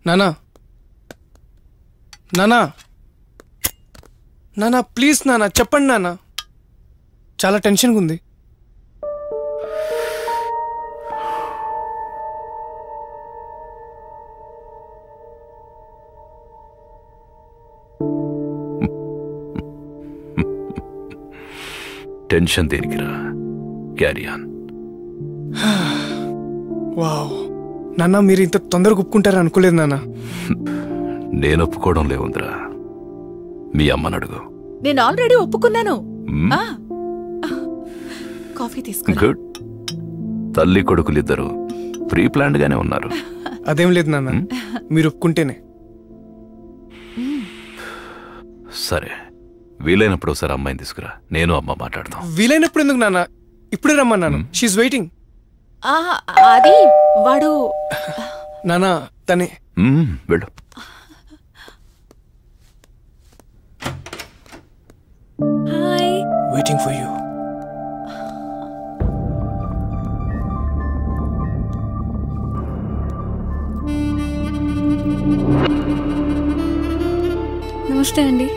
నానా నానా నానా ప్లీజ్ నానా చెప్పండి నానా, చాలా టెన్షన్గా ఉంది. టెన్షన్ దేనికిరా, క్యారీ ఆన్. వావ్ నాన్న, మీరు ఇంత తొందరగా ఒప్పుకుంటారా అనుకోలేదు నాన్న. నేను ఒప్పుకోవడం లేవుందిరా, మీ అమ్మని అడుగు. నేను ఆల్రెడీ ఒప్పుకున్నాను. కాఫీ తీసుకో. గుడ్. తల్లి కొడుకులిద్దరు ప్రీ ప్లాన్డ్ గానే ఉన్నారు. అదేం లేదు నాన్న, మీరు ఒప్పుకుంటేనే. సరే, వీలైనప్పుడు ఒకసారి అమ్మాయిని తీసుకురా, నేను అమ్మ మాట్లాడతాం. వీలైనప్పుడు ఎందుకు నాన్న, ఇప్పుడే రమ్మన్నాను. She's waiting. అది వాడు నానా తనే. వెళ్ళు. హాయ్. Waiting for you. నమస్తే అండి.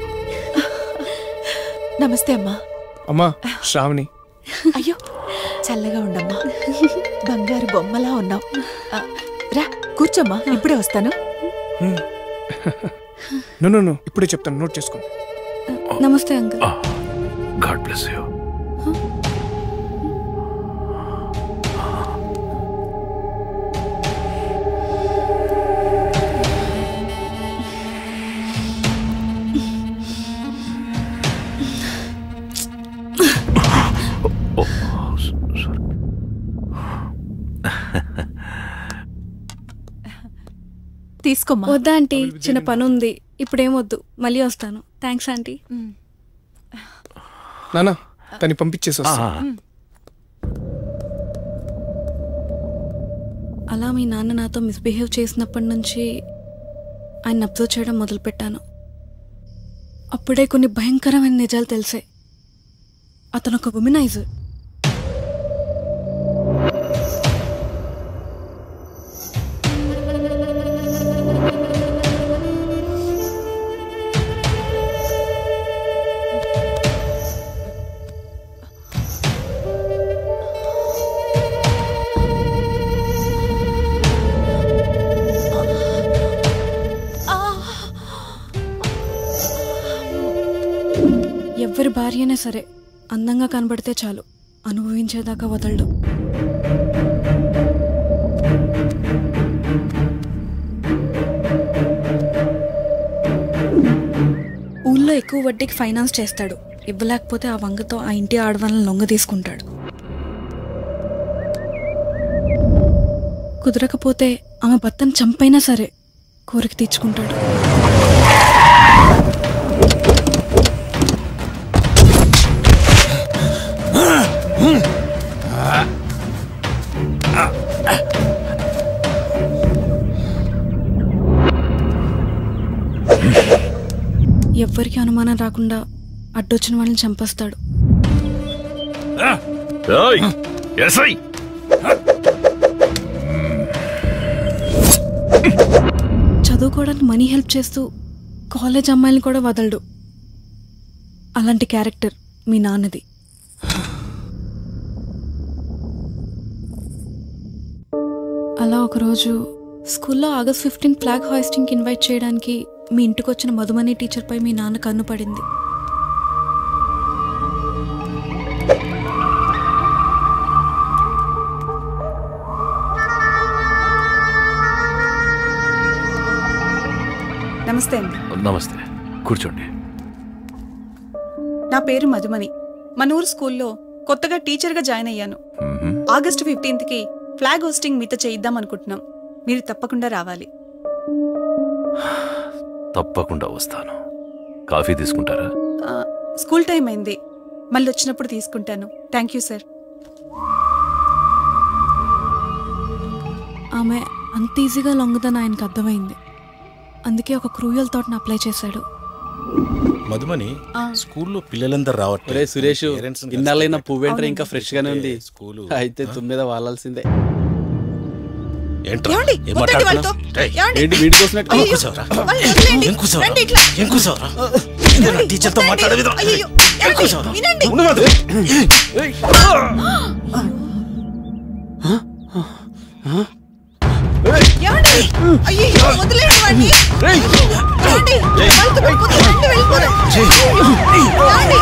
నమస్తే అమ్మా. అమ్మా శ్రావణి. అయ్యో చల్లగా ఉండమ్మా, బంగారు బొమ్మలా ఉన్నావు. రా కూర్చోమ్మా, ఇప్పుడే వస్తాను. నో ఇప్పుడే చెప్తాను, నోట్ చేసుకోండి. నమస్తే అంకుల్. God bless you. తీసుకోమ్మా. వద్దా ఆంటీ, చిన్న పని ఉంది, ఇప్పుడేమొద్దు, మళ్ళీ వస్తాను. Thanks aunty. నానా తని పంపించేసి వస్తా. అలా మీ నాన్న నాతో మిస్బిహేవ్ చేసినప్పటి నుంచి ఆయన అబ్జర్వ్ చేయడం మొదలుపెట్టాను. అప్పుడే కొన్ని భయంకరమైన నిజాలు తెలిసాయి. అతను ఒక ఉమెనైజర్. ఎవరి భార్య అయినా సరే అందంగా కనబడితే చాలు, అనుభవించేదాకా వదలడు. ఊళ్ళో ఎక్కువ వడ్డీకి ఫైనాన్స్ చేస్తాడు. ఇవ్వలేకపోతే ఆ వంగతో ఆ ఇంటి ఆడవాళ్ళని లొంగ తీసుకుంటాడు. కుదరకపోతే ఆమె భర్తను చంపైనా సరే కోరిక తీర్చుకుంటాడు. ఎవ్వరికి అనుమానం రాకుండా అడ్డొచ్చిన వాళ్ళని చంపేస్తాడు. చదువుకోవడానికి మనీ హెల్ప్ చేస్తూ కాలేజ్ అమ్మాయిని కూడా వదలడు. అలాంటి క్యారెక్టర్ మీ నాన్నది. అలా ఒకరోజు స్కూల్లో ఆగస్ట్ 15 ఫ్లాగ్ హాయిస్టింగ్కి ఇన్వైట్ చేయడానికి మీ ఇంటికి వచ్చిన మధుమణి టీచర్పై మీ నాన్న కన్ను పడింది. నమస్తే అండి. నమస్తే, కూర్చోండి. నా పేరు మధుమణి. మన ఊరు స్కూల్లో కొత్తగా టీచర్గా జాయిన్ అయ్యాను. ఆగస్టు 15కి ఫ్లాగ్ హోస్టింగ్ మీతో చేయిద్దాం అనుకుంటున్నాం. మీరు తప్పకుండా రావాలి. తప్పకుండా వస్తాను. కాఫీ తీసుకుంటారా? స్కూల్ టైం అయింది, మళ్ళీ వచ్చినప్పుడు తీసుకుంటాను. Thank you sir. ఆమె అంత ఈజీగా లొంగదని ఆయనకు అర్థమైంది. అందుకే ఒక క్రూయల్ థాట్ని అప్లై చేశాడు. మధుమణి, స్కూల్లో పిల్లలందరూ రావట్లే. సురేష్, ఇన్నాళ్ళైనా పువ్వేంటర్ ఇంకా ఫ్రెష్ గానే ఉంది. అయితే తుమ్మిద వాలాల్సిందే. ఏంట్రా ఏమండి? ఏం వద్దండి వాళ్ళతో. మాట్లాడుతున్నావ్? ఏమండి? ఏంటి వీడి కోసం ఏం కూర్చోవరా? వాళ్ళని వదిలేయండి. ఏం కూర్చోవరా? రండి ఇట్లా. ఏం కూర్చోవరా? ఇదేనా టీచర్తో వద్దండి. మాట్లాడే విధానం? అయ్యయ్యో. ఏం ఏమండి? కూర్చోవరా? వినండి. ఉండు మధు. ఏమండి? అయ్యయ్యో, వదిలేయండి వాడిని. ఏమండి? వాళ్ళతో పడుకోవద్దు. రండి, వెళ్ళిపోదాం. ఏమండి?